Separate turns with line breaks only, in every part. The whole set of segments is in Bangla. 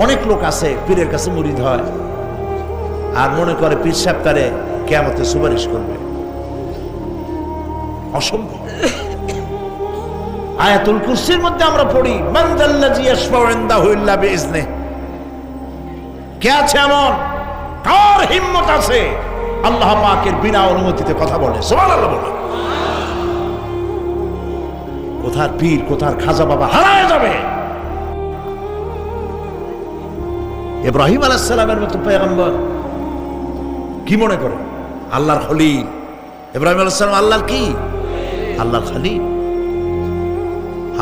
অনেক লোক আছে পীরের কাছে মুরিদ হয় আর মনে করে পীর সাহেব তারে কিয়ামতে সুপারিশ করবে। অসম্ভব। আয়াতুল কুরসির মধ্যে আমরা পড়ি মান যাল্লাযী ইয়াশফাউ ইনদাহু ইল্লা বিইজনিহি। কে আছে এমন, কার হিম্মত আছে আল্লাহ পাকের বিনা অনুমতিতে কথা বলে? সুবহানাল্লাহ বলে। কোথার পীর কোথার খাজা বাবা হারায় যাবে। ইব্রাহিম আলাইহিস সালামের মতো পয়গম্বর কি মনে করে আল্লাহর খলিল। ইব্রাহিম আলাইহিস সালাম আল্লাহর কি? আল্লাহর খলিল।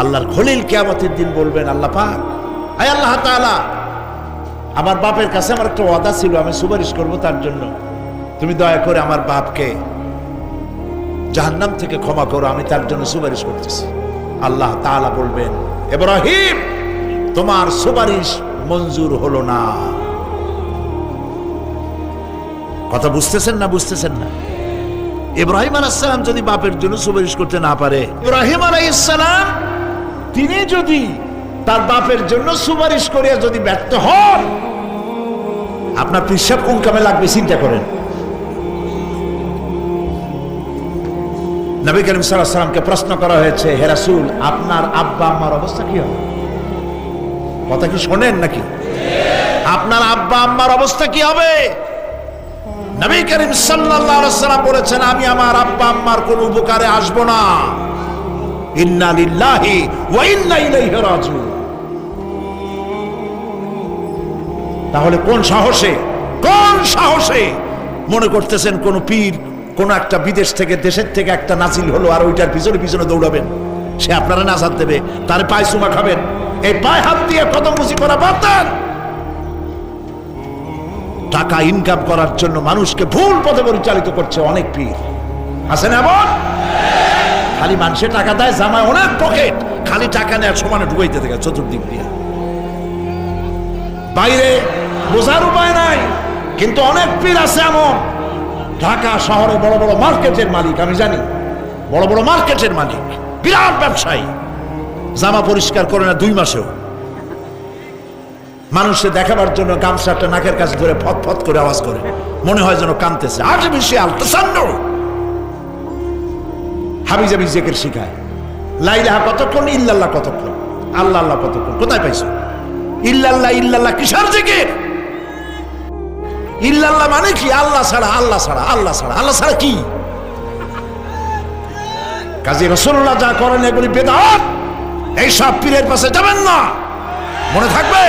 আল্লাহর খলিল কিয়ামতের দিন বলবেন আল্লাহ পাক, আয় আল্লাহ তাআলা, আমার বাপের কাছে আমার একটা ওয়াদা ছিল, আমি সুপারিশ করব তার জন্য, তুমি দয়া করে আমার বাপকে জাহান্নাম থেকে ক্ষমা করো, আমি তার জন্য সুপারিশ করতেছি। আল্লাহ তাআলা বলবেন, ইব্রাহিম তোমার সুপারিশ মঞ্জুর হলো না। কথা বুঝতেছেন না? বুঝতেছেন না? ইব্রাহিম আলাইহিস সালাম যদি বাপের জন্য সুপারিশ করতে না পারে, ইব্রাহিম আলাইহিস সালাম তিনি যদি তার বাপের জন্য সুপারিশ করিয়া যদি ব্যর্থ হন, আপনার পিসাব কোন কামে লাগবে চিন্তা করেন। নবী করিম সাল্লাল্লাহু আলাইহি ওয়াসাল্লামকে প্রশ্ন করা হয়েছে, হে রাসূল আপনার আব্বা আম্মার অবস্থা কি হবে? কথা কি শোনেন নাকি? আপনার আব্বা আম্মার অবস্থা কি হবে? নবী করিম সাল্লাল্লাহু আলাইহি ওয়াসাল্লাম বলেছেন, আমি আমার আব্বা আম্মার কোন উপকারে আসব না। ইন্না লিল্লাহি ওয়া ইন্না ইলাইহি রাজিউন। তাহলে কোন সাহসে মনে করতেছেন কোন পীর কোন একটা বিদেশ থেকে দেশের থেকে একটা নাজিল হলো আর ওইটার পিছনে পিছনে দৌড়াবেন, সে আপনারা নাজাত দেবে, তার পায়ে চুমা খাবেন, এই পায়ে হাত দিয়ে কদম মুচি করা বাদ দেন। টাকা ইনকাম করার জন্য মানুষকে ভুল পথে পরিচালিত করছে অনেক পীর। আছেন এমন? খালি মানুষে টাকা দেয়, জামায় অনেক পকেট, খালি টাকা নেয় সমানে ঢুকাইতে থাকে চতুর্দিক দিয়ে, বাইরে বোঝার উপায় নাই। কিন্তু অনেক পীর আছে এমন, ঢাকা শহরে বড় বড় মার্কেটের মালিক, আমি জানি বড় বড় মার্কেটের মালিক, বিরাট ব্যবসায়ী, জামা পরিষ্কার করে না 2 মাসেও, মানুষে দেখাবার জন্য গামছাটা নাকের কাছে ধরে ফত ফত করে আওয়াজ করে, মনে হয় যেন কাঁদতেছে। আর্টিফিশিয়াল তাসান্ন হাবিজাবি জিকির শিখায়। লা ইলাহা কতক্ষণ, ইল্লাল্লাহ কতক্ষণ, আল্লাহ আল্লাহ কতক্ষণ, কোথায় পাইছো? ইল্লাল্লাহ ইল্লাল্লাহ কিসের জিকির? ইল্লাল্লাহ মানে কি? আল্লাহ ছাড়া, আল্লাহ ছাড়া, আল্লাহ ছাড়া, আল্লাহ ছাড়া কি? কাজী রাসূলুল্লাহ যা করেন এগুলি বেদাত। এইসব পীরের পাশে যাবেন না, মনে থাকবে।